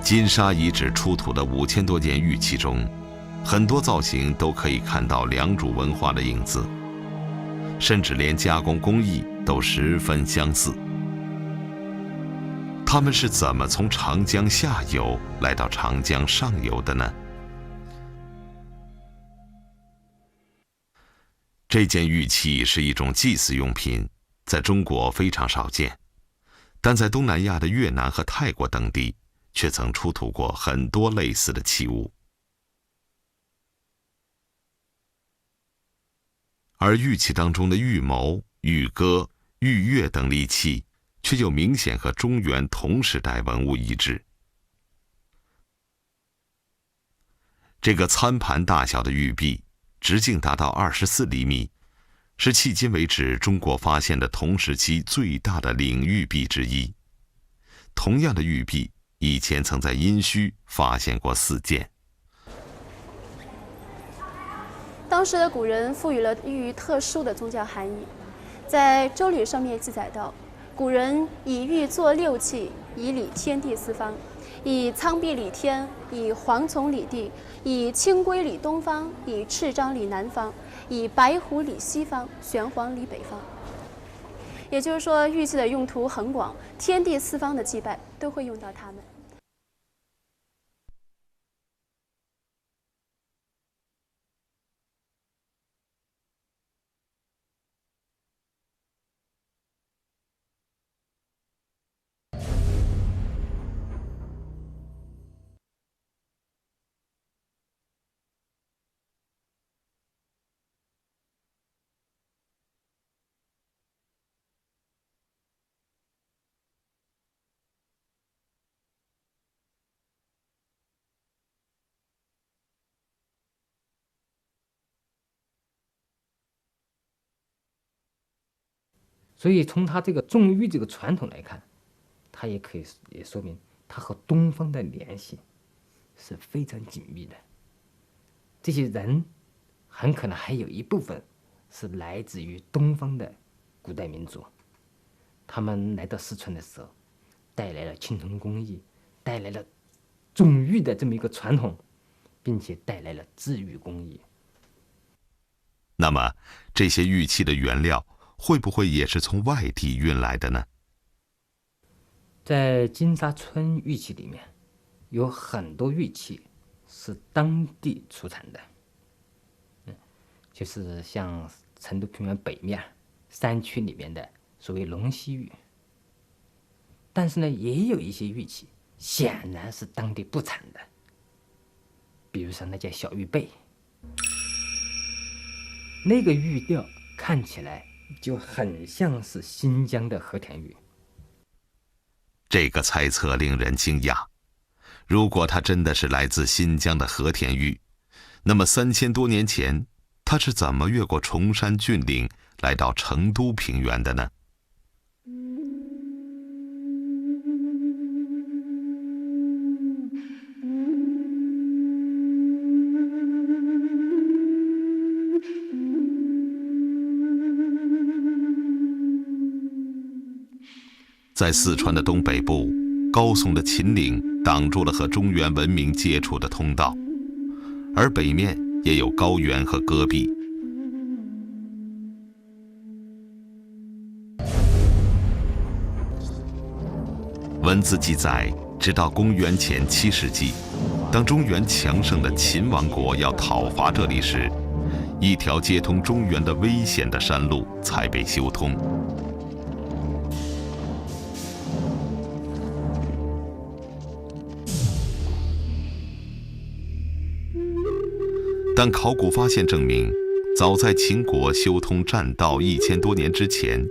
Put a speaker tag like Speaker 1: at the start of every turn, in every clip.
Speaker 1: 金沙遗址出土的5000多件玉器中，很多造型都可以看到良渚文化的影子，甚至连加工工艺都十分相似。他们是怎么从长江下游来到长江上游的呢？这件玉器是一种祭祀用品，在中国非常少见，但在东南亚的越南和泰国等地却曾出土过很多类似的器物。而玉器当中的玉矛、玉戈、玉钺等利器却又明显和中原同时代文物一致。这个餐盘大小的玉璧，直径达到24厘米，是迄今为止中国发现的同时期最大的领玉璧之一。同样的玉璧，以前曾在殷墟发现过4件。
Speaker 2: 当时的古人赋予了玉特殊的宗教含义，在《周礼》上面记载到，古人以玉作六器，以理天地四方，以苍璧理天，以蝗虫理地，以清规理东方，以赤章理南方，以白虎理西方，玄黄理北方。也就是说，玉器的用途很广，天地四方的祭拜都会用到它们。
Speaker 3: 所以从它这个重玉这个传统来看，它也可以也说明它和东方的联系是非常紧密的。这些人很可能还有一部分是来自于东方的古代民族，他们来到四川的时候，带来了青铜工艺，带来了重玉的这么一个传统，并且带来了制玉工艺。
Speaker 1: 那么，这些玉器的原料会不会也是从外地运来的呢？
Speaker 3: 在金沙村玉器里面，有很多玉器是当地出产的，就是像成都平原北面山区里面的所谓龙溪玉。但是呢，也有一些玉器显然是当地不产的，比如说那件小玉贝，那个玉调看起来就很像是新疆的和田玉。
Speaker 1: 这个猜测令人惊讶。如果它真的是来自新疆的和田玉，那么3000多年前，它是怎么越过崇山峻岭来到成都平原的呢？在四川的东北部，高耸的秦岭挡住了和中原文明接触的通道，而北面也有高原和戈壁。文字记载，直到公元前7世纪，当中原强盛的秦王国要讨伐这里时，一条接通中原的危险的山路才被修通。但考古发现证明，早在秦国修通栈道1000多年之前，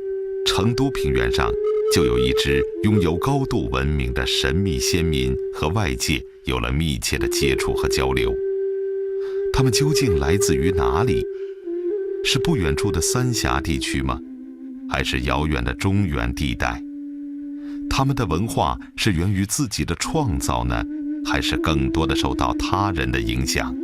Speaker 1: 成都平原上就有一支拥有高度文明的神秘先民和外界有了密切的接触和交流。他们究竟来自于哪里？是不远处的三峡地区吗？还是遥远的中原地带？他们的文化是源于自己的创造呢，还是更多的受到他人的影响？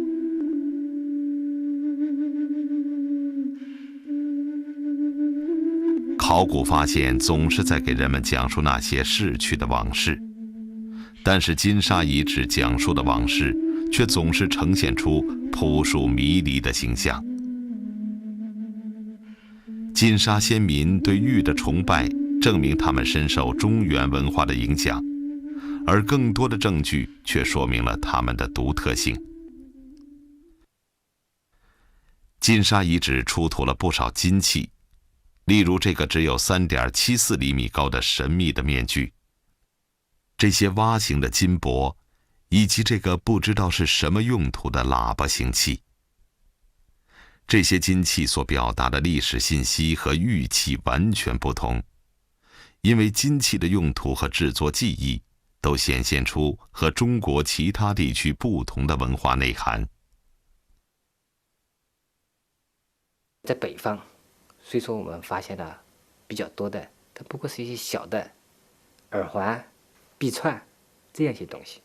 Speaker 1: 考古发现总是在给人们讲述那些逝去的往事，但是金沙遗址讲述的往事却总是呈现出扑朔迷离的形象。金沙先民对玉的崇拜，证明他们深受中原文化的影响，而更多的证据却说明了他们的独特性。金沙遗址出土了不少金器，例如这个只有3.74厘米高的神秘的面具，这些蛙形的金箔，以及这个不知道是什么用途的喇叭形器。这些金器所表达的历史信息和玉器完全不同，因为金器的用途和制作技艺都显现出和中国其他地区不同的文化内涵。
Speaker 3: 在北方，虽说我们发现的比较多的，它不过是一些小的耳环、臂串这样一些东西，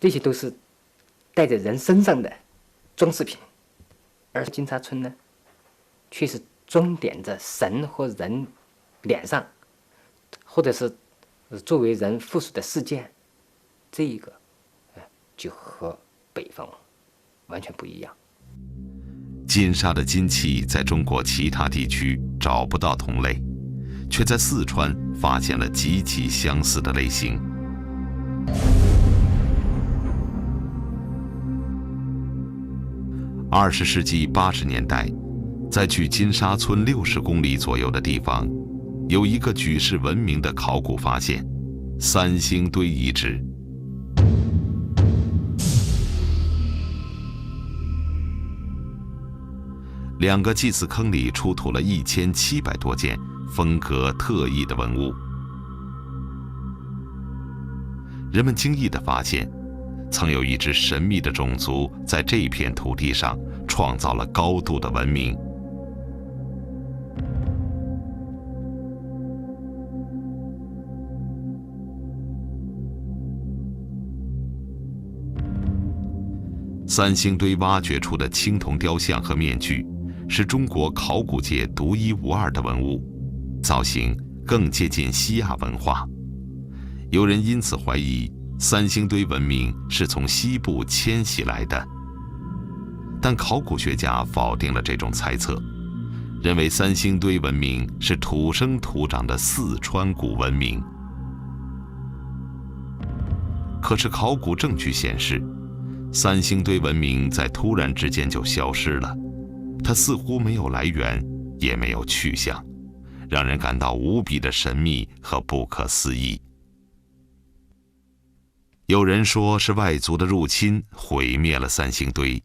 Speaker 3: 这些都是戴在人身上的装饰品。而金沙村呢，却是装点着神或人脸上，或者是作为人附属的事件，这一个就和北方完全不一样。
Speaker 1: 金沙的金器在中国其他地区找不到同类，却在四川发现了极其相似的类型。20世纪80年代，在距金沙村60公里左右的地方，有一个举世闻名的考古发现——三星堆遗址。2个祭祀坑里出土了1700多件风格特异的文物。人们惊异地发现，曾有一支神秘的种族在这片土地上创造了高度的文明。三星堆挖掘出的青铜雕像和面具，是中国考古界独一无二的文物，造型更接近西亚文化。有人因此怀疑三星堆文明是从西部迁徙来的，但考古学家否定了这种猜测，认为三星堆文明是土生土长的四川古文明。可是考古证据显示，三星堆文明在突然之间就消失了，它似乎没有来源，也没有去向，让人感到无比的神秘和不可思议。有人说是外族的入侵毁灭了三星堆，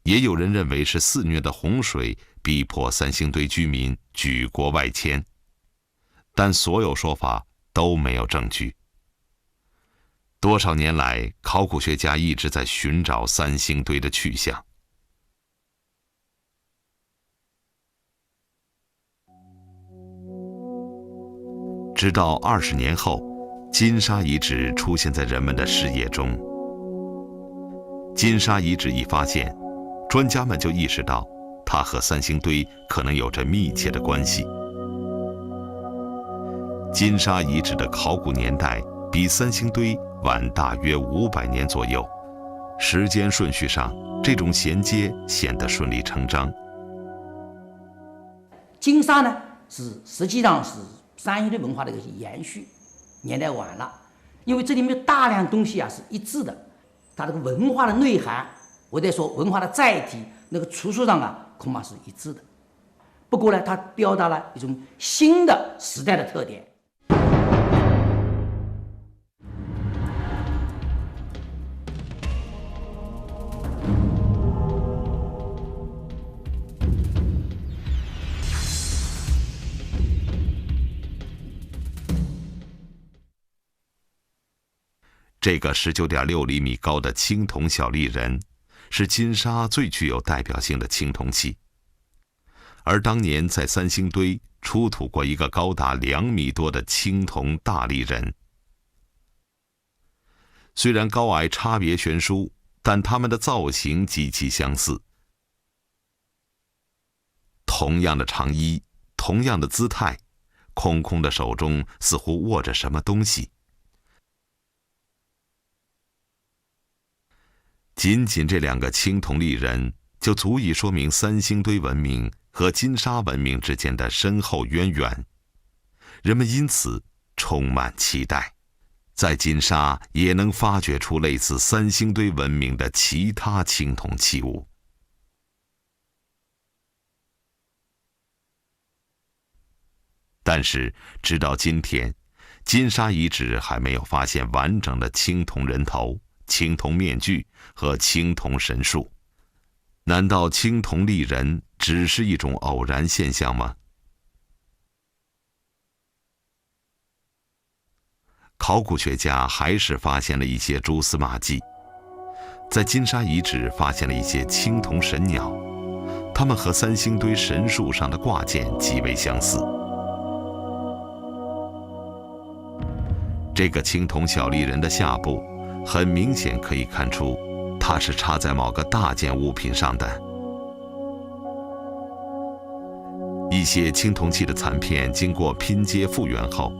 Speaker 1: 也有人认为是肆虐的洪水逼迫三星堆居民举国外迁，但所有说法都没有证据。多少年来，考古学家一直在寻找三星堆的去向。直到20年后，金沙遗址出现在人们的视野中。金沙遗址一发现，专家们就意识到它和三星堆可能有着密切的关系。金沙遗址的考古年代比三星堆晚大约500年左右，时间顺序上，这种衔接显得顺理成章。
Speaker 4: 金沙呢，实际上是三星堆文化的一个延续，年代晚了，因为这里面有大量东西是一致的，它这个文化的内涵，我在说文化的载体，那个出处上恐怕是一致的。不过呢，它表达了一种新的时代的特点。
Speaker 1: 这个19.6厘米高的青铜小立人，是金沙最具有代表性的青铜器。而当年在三星堆出土过一个高达2米多的青铜大立人。虽然高矮差别悬殊，但它们的造型极其相似。同样的长衣，同样的姿态，空空的手中似乎握着什么东西。仅仅这2个青铜立人，就足以说明三星堆文明和金沙文明之间的深厚渊源。人们因此充满期待，在金沙也能发掘出类似三星堆文明的其他青铜器物。但是，直到今天，金沙遗址还没有发现完整的青铜人头、青铜面具和青铜神树。难道青铜立人只是一种偶然现象吗？考古学家还是发现了一些蛛丝马迹，在金沙遗址发现了一些青铜神鸟，它们和三星堆神树上的挂件极为相似。这个青铜小立人的下部，很明显可以看出，它是插在某个大件物品上的。一些青铜器的残片经过拼接复原后，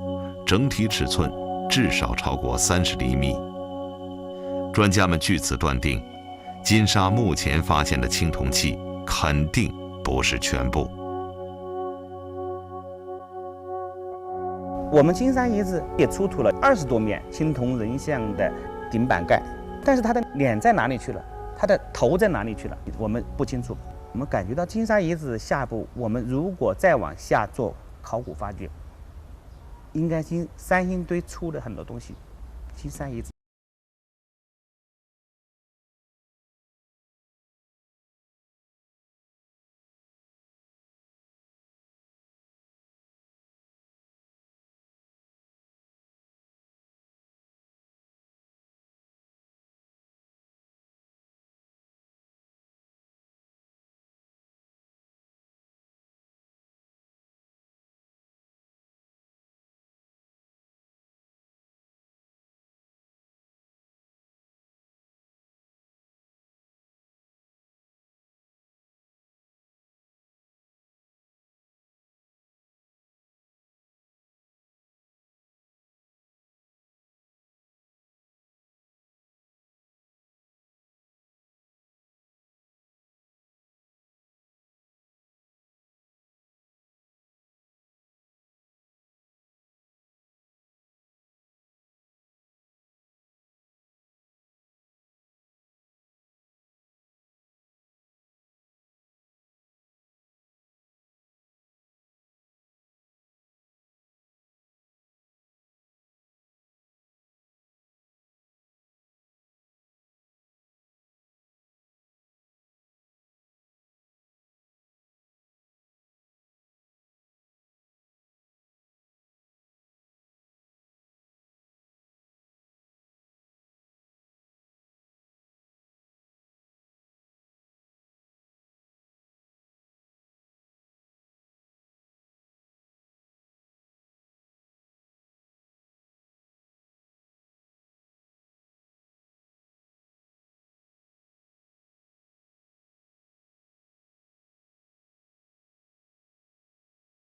Speaker 1: 整体尺寸至少超过30厘米。专家们据此断定，金沙目前发现的青铜器肯定不是全部。
Speaker 5: 我们金沙遗址也出土了20多面青铜人像的顶板盖，但是它的脸在哪里去了？它的头在哪里去了？我们不清楚。我们感觉到金沙遗址下部，我们如果再往下做考古发掘，应该三星堆出了很多东西。金沙遗址。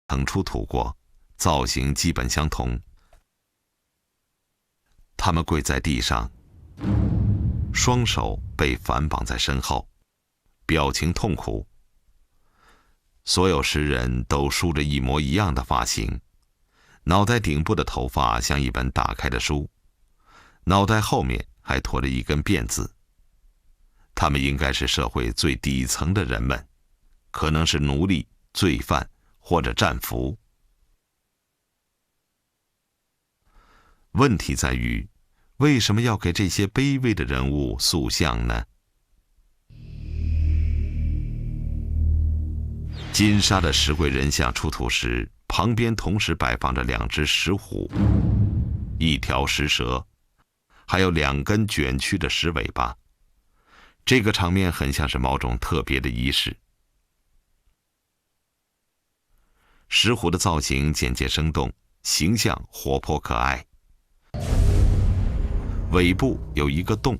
Speaker 1: 曾出土过，造型基本相同。他们跪在地上，双手被反绑在身后，表情痛苦。所有石人都梳着一模一样的发型，脑袋顶部的头发像一本打开的书，脑袋后面还拖着一根辫子。他们应该是社会最底层的人们，可能是奴隶、罪犯或者战俘。问题在于，为什么要给这些卑微的人物塑像呢？金沙的石龟人像出土时，旁边同时摆放着2只石虎、1条石蛇，还有2根卷曲的石尾巴。这个场面很像是某种特别的仪式。石虎的造型简洁生动，形象活泼可爱。尾部有一个洞，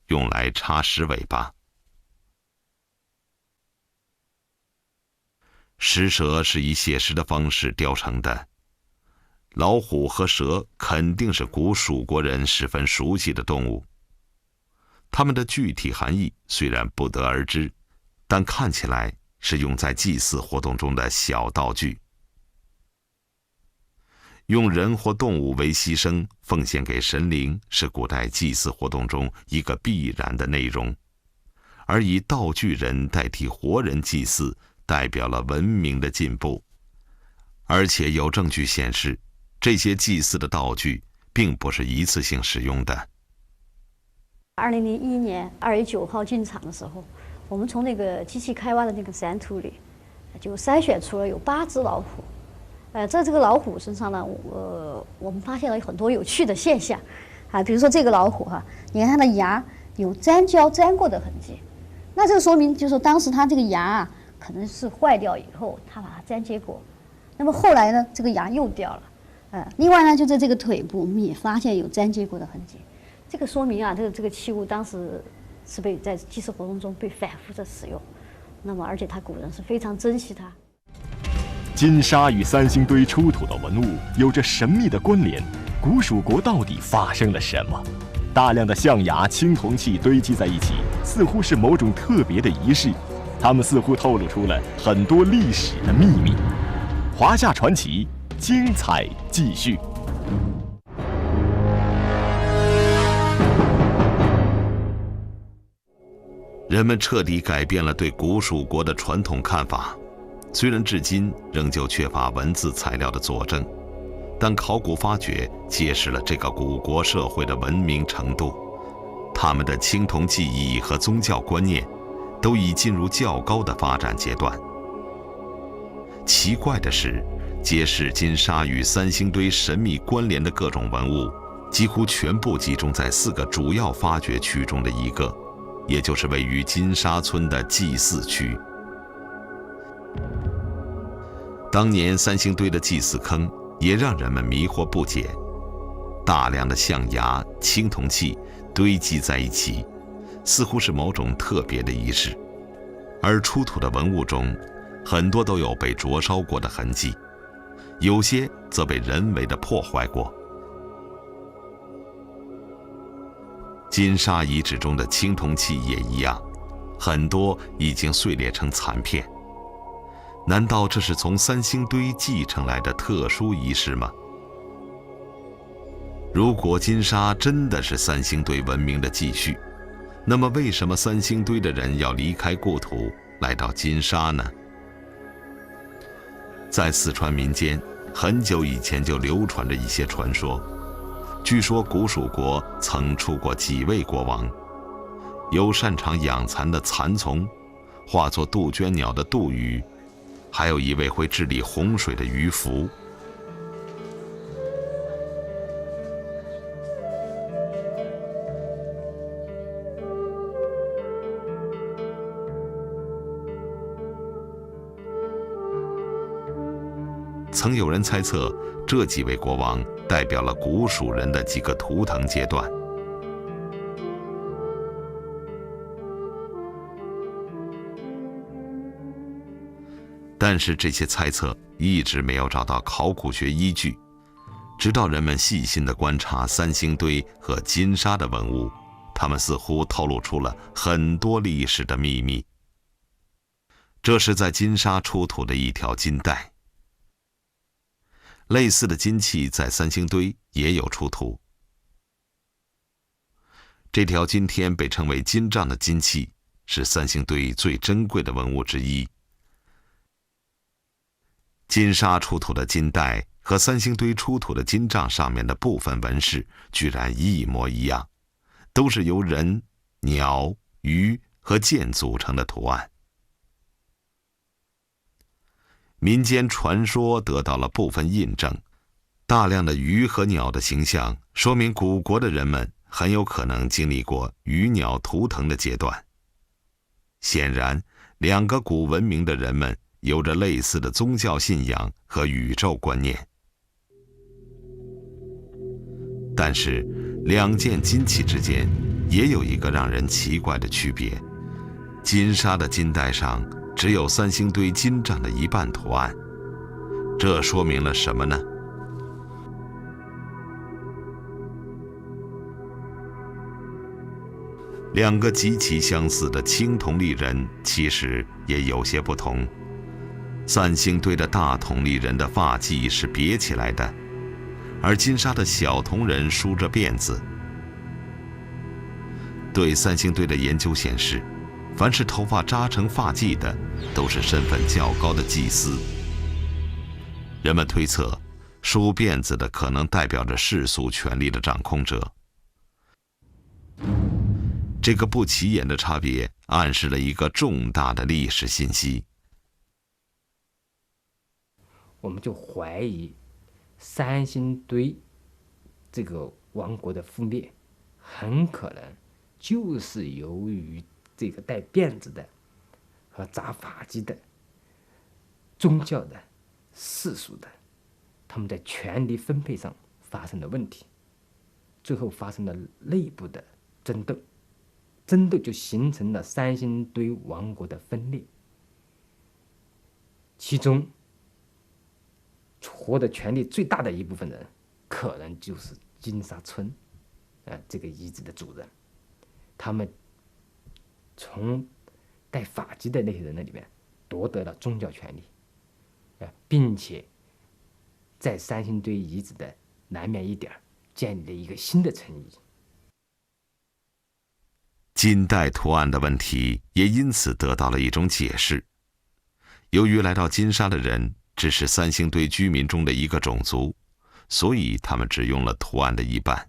Speaker 1: 用来插石尾巴。石蛇是以写实的方式雕成的，老虎和蛇肯定是古蜀国人十分熟悉的动物。它们的具体含义虽然不得而知，但看起来是用在祭祀活动中的小道具。用人或动物为牺牲，奉献给神灵，是古代祭祀活动中一个必然的内容。而以道具人代替活人祭祀，代表了文明的进步。而且有证据显示，这些祭祀的道具并不是一次性使用的。
Speaker 6: 2001年2月9号进场的时候，我们从那个机器开挖的那个山土里，就筛选出了有8只老虎。在这个老虎身上呢，我们发现了很多有趣的现象，比如说这个老虎你看它的牙有粘胶粘过的痕迹，那这个说明就是说当时它这个牙可能是坏掉以后，它把它粘接过，那么后来呢，这个牙又掉了，另外呢，就在这个腿部，我们也发现有粘接过的痕迹，这个说明这个器物当时是在祭祀活动中被反复的使用，那么而且古人是非常珍惜它。
Speaker 7: 金沙与三星堆出土的文物有着神秘的关联，古蜀国到底发生了什么？大量的象牙、青铜器堆积在一起，似乎是某种特别的仪式，它们似乎透露出了很多历史的秘密。华夏传奇，精彩继续。
Speaker 1: 人们彻底改变了对古蜀国的传统看法。虽然至今仍旧缺乏文字材料的佐证，但考古发掘揭示了这个古国社会的文明程度。他们的青铜技艺和宗教观念都已进入较高的发展阶段。奇怪的是，揭示金沙与三星堆神秘关联的各种文物，几乎全部集中在4个主要发掘区中的一个，也就是位于金沙村的祭祀区。当年三星堆的祭祀坑也让人们迷惑不解，大量的象牙、青铜器堆积在一起，似乎是某种特别的仪式。而出土的文物中，很多都有被灼烧过的痕迹，有些则被人为的破坏过。金沙遗址中的青铜器也一样，很多已经碎裂成残片。难道这是从三星堆继承来的特殊仪式吗？如果金沙真的是三星堆文明的继续，那么为什么三星堆的人要离开故土来到金沙呢？在四川民间，很久以前就流传着一些传说。据说古蜀国曾出过几位国王，有擅长养蚕的蚕丛，化作杜鹃鸟的杜鱼，还有一位会治理洪水的渔夫。曾有人猜测，这几位国王代表了古蜀人的几个图腾阶段。但是这些猜测一直没有找到考古学依据，直到人们细心地观察三星堆和金沙的文物，它们似乎透露出了很多历史的秘密。这是在金沙出土的一条金带。类似的金器在三星堆也有出土。这条今天被称为金杖的金器，是三星堆最珍贵的文物之一。金沙出土的金带和三星堆出土的金杖上面的部分纹饰居然一模一样，都是由人、鸟、鱼和剑组成的图案。民间传说得到了部分印证，大量的鱼和鸟的形象说明古国的人们很有可能经历过鱼鸟图腾的阶段。显然，两个古文明的人们有着类似的宗教信仰和宇宙观念。但是，两件金器之间也有一个让人奇怪的区别：金沙的金带上只有三星堆金杖的一半图案，这说明了什么呢？两个极其相似的青铜立人其实也有些不同。三星堆的大铜立人的发髻是别起来的，而金沙的小铜人梳着辫子。对三星堆的研究显示，凡是头发扎成发髻的，都是身份较高的祭司。人们推测，梳辫子的可能代表着世俗权力的掌控者。这个不起眼的差别暗示了一个重大的历史信息。
Speaker 3: 我们就怀疑三星堆这个王国的覆灭，很可能就是由于这个戴辫子的和扎发髻的宗教的世俗的，他们在权力分配上发生了问题，最后发生了内部的争斗，争斗就形成了三星堆王国的分裂。其中获得权力最大的一部分人，可能就是金沙村，这个遗址的主人。他们从戴发髻的那些人那里面夺得了宗教权力，并且在三星堆遗址的南面一点建立了一个新的城邑。
Speaker 1: 金带图案的问题也因此得到了一种解释。由于来到金沙的人只是三星堆居民中的一个种族，所以他们只用了图案的一半。